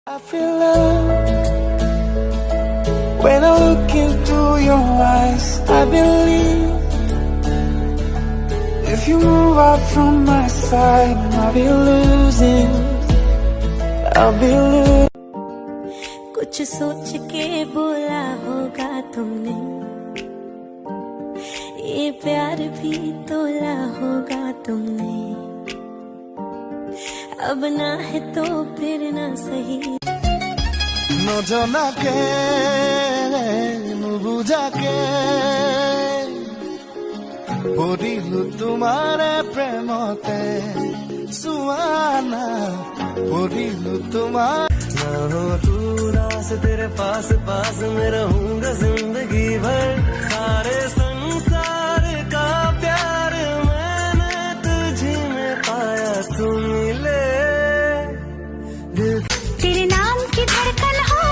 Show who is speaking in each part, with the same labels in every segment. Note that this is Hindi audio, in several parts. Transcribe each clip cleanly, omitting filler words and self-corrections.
Speaker 1: I feel love when I look into your eyes. I believe if you move out from my side, I'll be losing. I'll be losing.
Speaker 2: कुछ सोच के बोला होगा तुमने, ये प्यार भी तोला होगा तुमने। अब ना है तो फिर ना सही।
Speaker 1: न जना के न बुझा के पढ़िलु तुम्हारे प्रेमते सुहाना पढ़िलु तुम्हारे दूर से तेरे पास पास मैं रहूंगा जिंदगी भर। सारे संसार का प्यार मैंने तुझी में पाया, तू मिले
Speaker 2: तेरे नाम की धड़कन हो,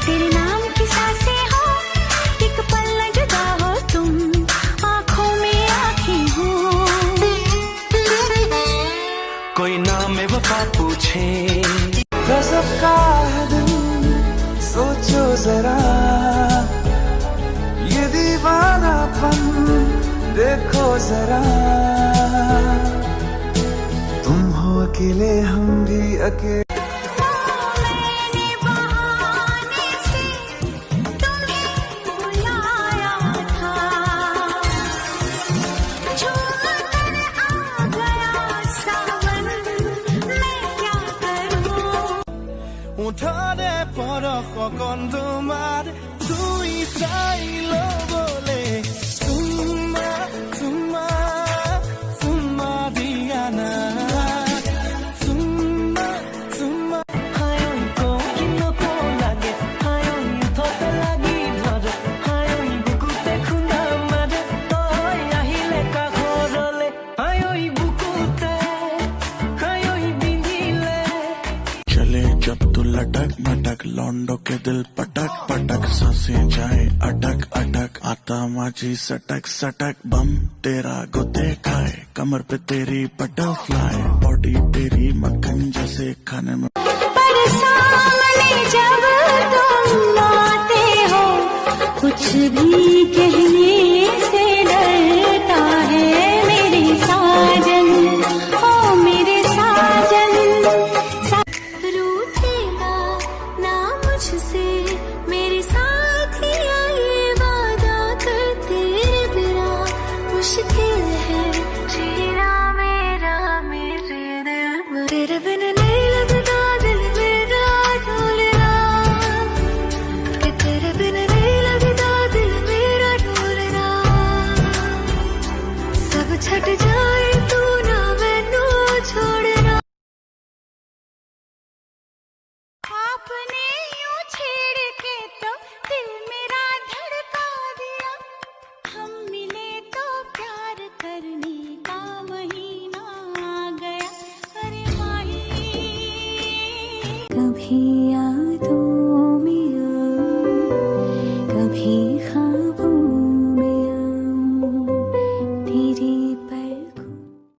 Speaker 2: तेरे नाम की सांसें हो, एक पल न जुदा हो तुम, आँखों में आँखें हो।
Speaker 1: कोई नाम में वफा पूछे, गजब का है दिन, सोचो जरा ये दीवानापन देखो जरा। तुम हो अकेले हम भी अकेले, উঠানে পৰশ কণ তোমাৰ ধুই চাই লবলে চুমা চুমা চুমা দিয়া না চুমা চুমা হায়ৈ কিনক লাগে হায়ৈ উঠত লাগি ধৰে হায়ৈ বুকুতে খুন্দা মাৰে তই আহিলে কাষৰলে হায়ৈ বুকুতে হায়ৈ বিন্ধিলে। चले जब तू लटक मटक लौंडो के दिल पटक पटक सांसें जाए अटक अटक आता माझी सटक सटक बम तेरा गोते खाए कमर पे तेरी बटरफ्लाई बॉडी तेरी मक्खन जैसे खाने में।